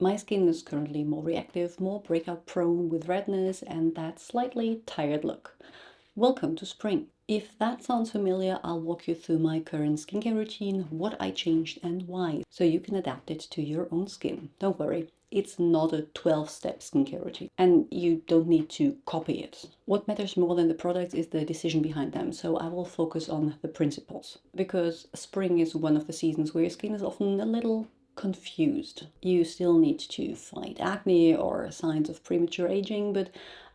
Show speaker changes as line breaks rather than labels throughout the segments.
My skin is currently more reactive, more breakout prone with redness and that slightly tired look. Welcome to spring. If that sounds familiar, I'll walk you through my current skincare routine, what I changed and why, so you can adapt it to your own skin. Don't worry, it's not a 12-step skincare routine and you don't need to copy it. What matters more than the products is the decision behind them, so I will focus on the principles. Because spring is one of the seasons where your skin is often a little confused. You still need to fight acne or signs of premature aging, but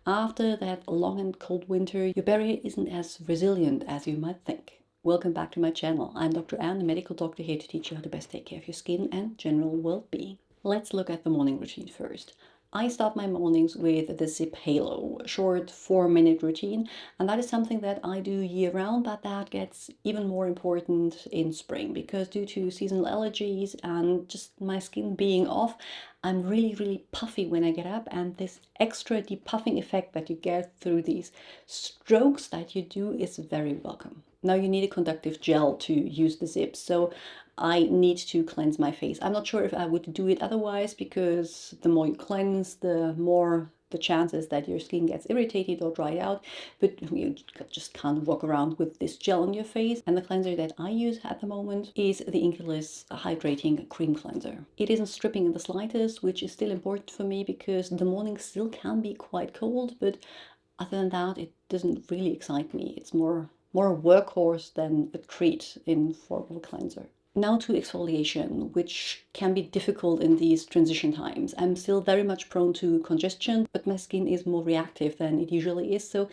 after that long and cold winter, your barrier isn't as resilient as you might think. Welcome back to my channel. I'm Dr. Anne, a medical doctor here to teach you how to best take care of your skin and general well-being. Let's look at the morning routine first. I start my mornings with the Zip Halo, a short 4-minute routine, and that is something that I do year-round, but that gets even more important in spring because due to seasonal allergies and just my skin being off, I'm really puffy when I get up, and this extra depuffing effect that you get through these strokes that you do is very welcome. Now you need a conductive gel to use the Zip, so I need to cleanse my face. I'm not sure if I would do it otherwise, because the more you cleanse, the more the chances that your skin gets irritated or dried out, but you just can't walk around with this gel on your face. And the cleanser that I use at the moment is the Inkiless Hydrating Cream Cleanser. It isn't stripping in the slightest, which is still important for me because the morning still can be quite cold, but other than that, it doesn't really excite me. It's more a workhorse than a treat in formal cleanser. Now to exfoliation, which can be difficult in these transition times. I'm still very much prone to congestion, but my skin is more reactive than it usually is. So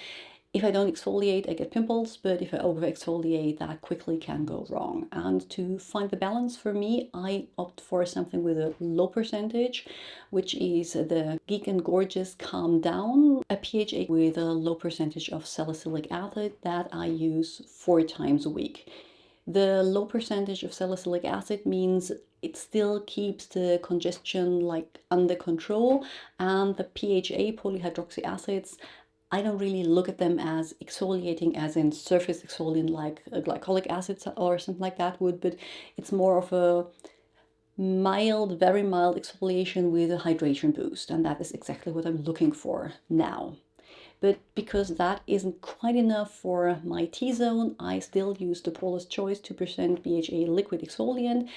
if I don't exfoliate, I get pimples, but if I over exfoliate, that quickly can go wrong. And to find the balance for me, I opt for something with a low percentage, which is the Geek and Gorgeous Calm Down, a PHA with a low percentage of salicylic acid that I use 4 times a week. The low percentage of salicylic acid means it still keeps the congestion like under control, and the PHA, polyhydroxy acids, I don't really look at them as exfoliating as in surface exfoliant like glycolic acids or something like that would, but it's more of a mild, very mild exfoliation with a hydration boost, and that is exactly what I'm looking for now. But because that isn't quite enough for my T-zone, I still use the Paula's Choice 2% BHA liquid exfoliant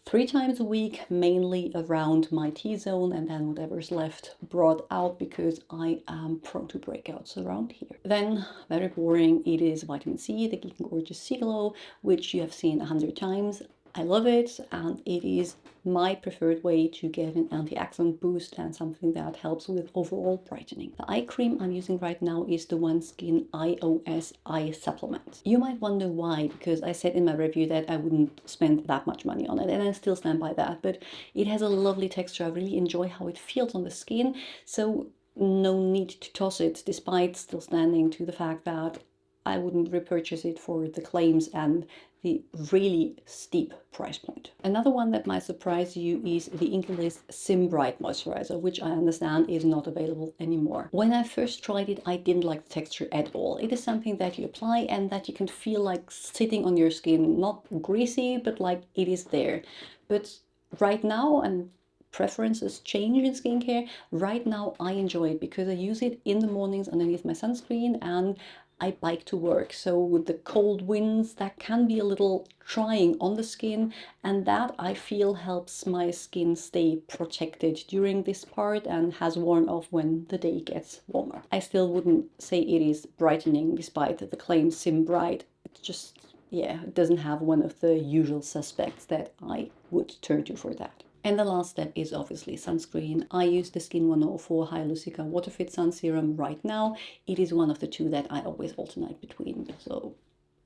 3 times a week, mainly around my T-zone, and then whatever's left brought out because I am prone to breakouts around here. Then, very boring, it is vitamin C, the Geek and Gorgeous Sea Glow, which you have seen 100 times. I love it, and it is my preferred way to get an antioxidant boost and something that helps with overall brightening. The eye cream I'm using right now is the OneSkin iOS Eye Supplement. You might wonder why, because I said in my review that I wouldn't spend that much money on it, and I still stand by that, but it has a lovely texture. I really enjoy how it feels on the skin, so no need to toss it, despite still standing to the fact that I wouldn't repurchase it for the claims and the really steep price point. Another one that might surprise you is the Inkiless Sim Bright Moisturizer, which I understand is not available anymore. When I first tried it, I didn't like the texture at all. It is something that you apply and that you can feel like sitting on your skin, not greasy, but like it is there. But right now, and preferences change in skincare, right now I enjoy it because I use it in the mornings underneath my sunscreen, and I bike to work, so with the cold winds that can be a little trying on the skin, and that I feel helps my skin stay protected during this part and has worn off when the day gets warmer. I still wouldn't say it is brightening despite the claim Sim Bright. It's just, yeah, it doesn't have one of the usual suspects that I would turn to for that. And the last step is obviously sunscreen. I use the Skin 104 Hyaluronic Water Fit Sun Serum right now. It is one of the 2 that I always alternate between. So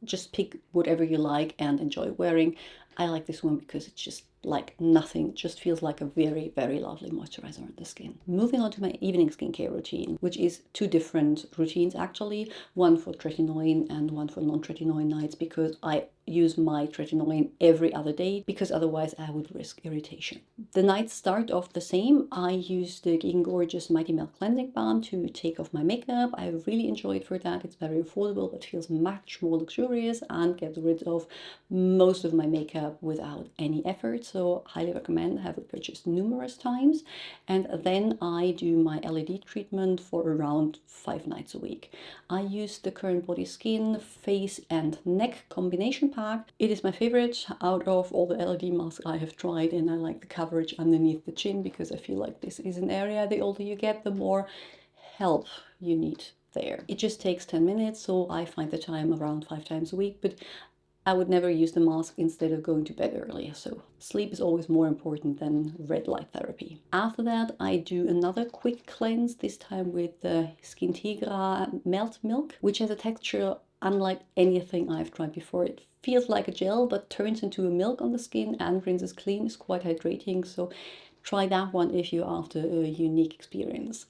just pick whatever you like and enjoy wearing. I like this one because it's just like nothing. It just feels like a very lovely moisturizer on the skin. Moving on to my evening skincare routine, which is 2 different routines actually. One for tretinoin and one for non-tretinoin nights, because I use my tretinoin every other day because otherwise I would risk irritation. The nights start off the same. I use the Geek & Gorgeous Mighty Melt Cleansing Balm to take off my makeup. I really enjoy it for that. It's very affordable but feels much more luxurious and gets rid of most of my makeup without any effort. So highly recommend. I have it purchased numerous times. And then I do my LED treatment for around 5 nights a week. I use the Current Body Skin face and neck combination pack. It is my favorite out of all the LED masks I have tried, and I like the coverage underneath the chin because I feel like this is an area the older you get, the more help you need there. It just takes 10 minutes, so I find the time around 5 times a week, but I would never use the mask instead of going to bed early, so sleep is always more important than red light therapy. After that, I do another quick cleanse, this time with the Skintegra Melt Milk, which has a texture unlike anything I've tried before. It feels like a gel, but turns into a milk on the skin and rinses clean. It's quite hydrating, so try that one if you're after a unique experience.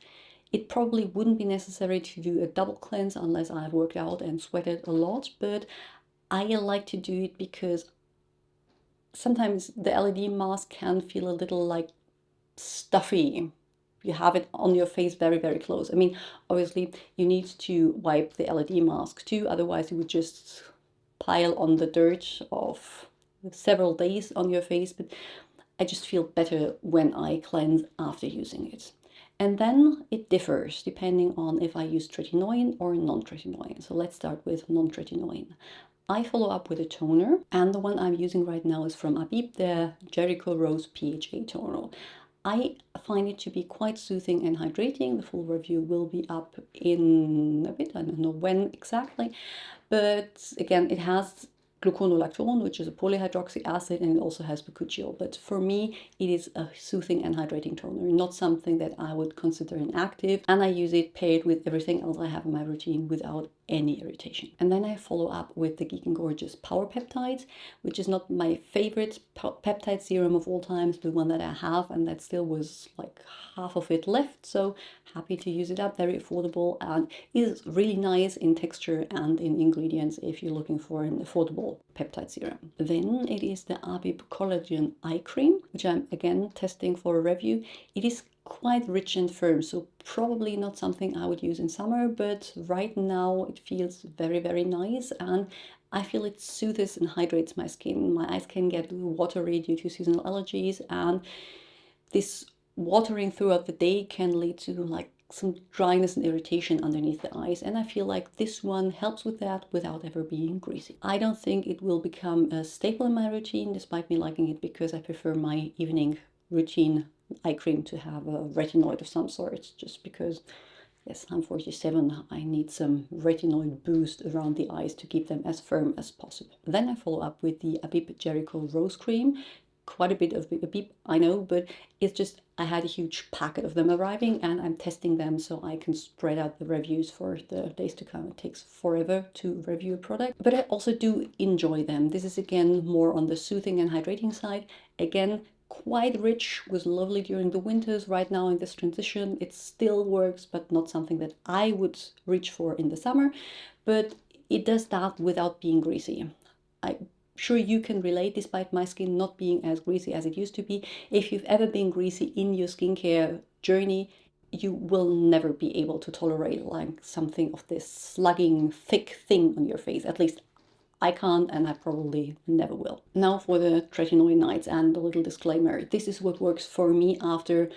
It probably wouldn't be necessary to do a double cleanse unless I've worked out and sweated a lot, but I like to do it because sometimes the LED mask can feel a little like stuffy. You have it on your face very, very close. I mean, obviously you need to wipe the LED mask too, otherwise you would just pile on the dirt of several days on your face, but I just feel better when I cleanse after using it. And then it differs depending on if I use tretinoin or non-tretinoin. So let's start with non-tretinoin. I follow up with a toner, and the one I'm using right now is from Abib, the Jericho Rose PHA toner. I find it to be quite soothing and hydrating. The full review will be up in a bit, I don't know when exactly, but again, it has gluconolactone, which is a polyhydroxy acid, and it also has bakuchiol. But for me, it is a soothing and hydrating toner, not something that I would consider an active. And I use it paired with everything else I have in my routine without any irritation. And then I follow up with the Geek & Gorgeous Power Peptides, which is not my favorite peptide serum of all times, the one that I have, and that still was like half of it left. So happy to use it up, very affordable, and is really nice in texture and in ingredients if you're looking for an affordable peptide serum. Then it is the Abib Collagen Eye Cream, which I'm again testing for a review. It is quite rich and firm, so probably not something I would use in summer, but right now it feels very, very nice, and I feel it soothes and hydrates my skin. My eyes can get watery due to seasonal allergies, and this watering throughout the day can lead to like some dryness and irritation underneath the eyes, and I feel like this one helps with that without ever being greasy. I don't think it will become a staple in my routine, despite me liking it, because I prefer my evening routine eye cream to have a retinoid of some sort, just because, yes, I'm 47, I need some retinoid boost around the eyes to keep them as firm as possible. Then I follow up with the Abib Jericho Rose Cream. Quite a bit of Abib, I know, but it's just I had a huge packet of them arriving and I'm testing them so I can spread out the reviews for the days to come. It takes forever to review a product, but I also do enjoy them. This is again more on the soothing and hydrating side. Again, quite rich, was lovely during the winters. Right now in this transition it still works, but not something that I would reach for in the summer, but it does that without being greasy. I'm sure you can relate, despite my skin not being as greasy as it used to be. If you've ever been greasy in your skincare journey, you will never be able to tolerate like something of this slugging thick thing on your face. At least I can't, and I probably never will. Now for the Tretinoin Nights, and a little disclaimer. This is what works for me after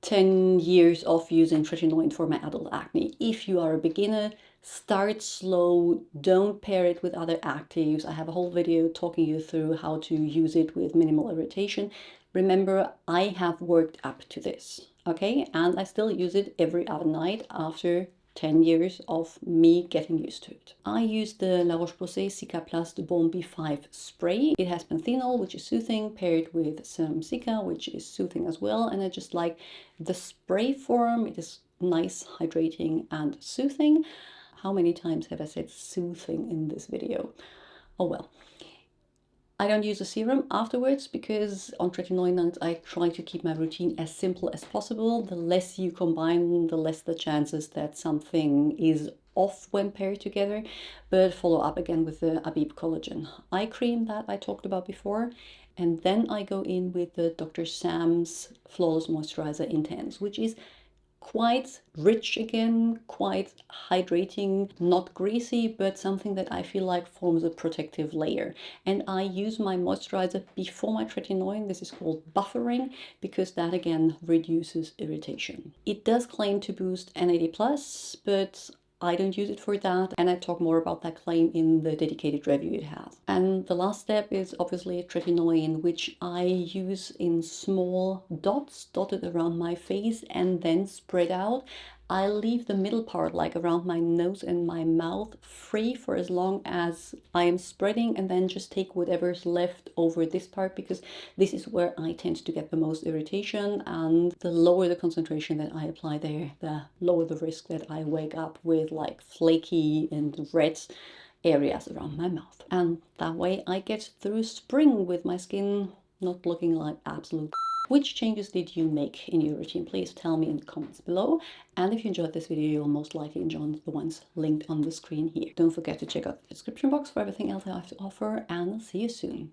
10 years of using tretinoin for my adult acne. If you are a beginner, start slow, don't pair it with other actives. I have a whole video talking you through how to use it with minimal irritation. Remember, I have worked up to this, okay? And I still use it every other night after 10 years of me getting used to it. I use the La Roche-Posay Cicaplast de Balm B5 spray. It has panthenol, which is soothing, paired with some Cica, which is soothing as well. And I just like the spray form. It is nice, hydrating, and soothing. How many times have I said soothing in this video? Oh well. I don't use a serum afterwards because on Tretinoin Nights I try to keep my routine as simple as possible. The less you combine, the less the chances that something is off when paired together, but follow up again with the Abib collagen eye cream that I talked about before. And then I go in with the Dr. Sam's Flawless Moisturizer Intense, which is quite rich again, quite hydrating, not greasy, but something that I feel like forms a protective layer. And I use my moisturizer before my tretinoin. This is called buffering, because that again reduces irritation. It does claim to boost NAD+, but I don't use it for that, and I talk more about that claim in the dedicated review it has. And the last step is obviously tretinoin, which I use in small dots dotted around my face and then spread out. I leave the middle part, like around my nose and my mouth, free for as long as I am spreading, and then just take whatever's left over this part, because this is where I tend to get the most irritation, and the lower the concentration that I apply there, the lower the risk that I wake up with like flaky and red areas around my mouth. And that way I get through spring with my skin not looking like absolute. Which changes did you make in your routine? Please tell me in the comments below. And if you enjoyed this video, you'll most likely enjoy the ones linked on the screen here. Don't forget to check out the description box for everything else I have to offer, and I'll see you soon.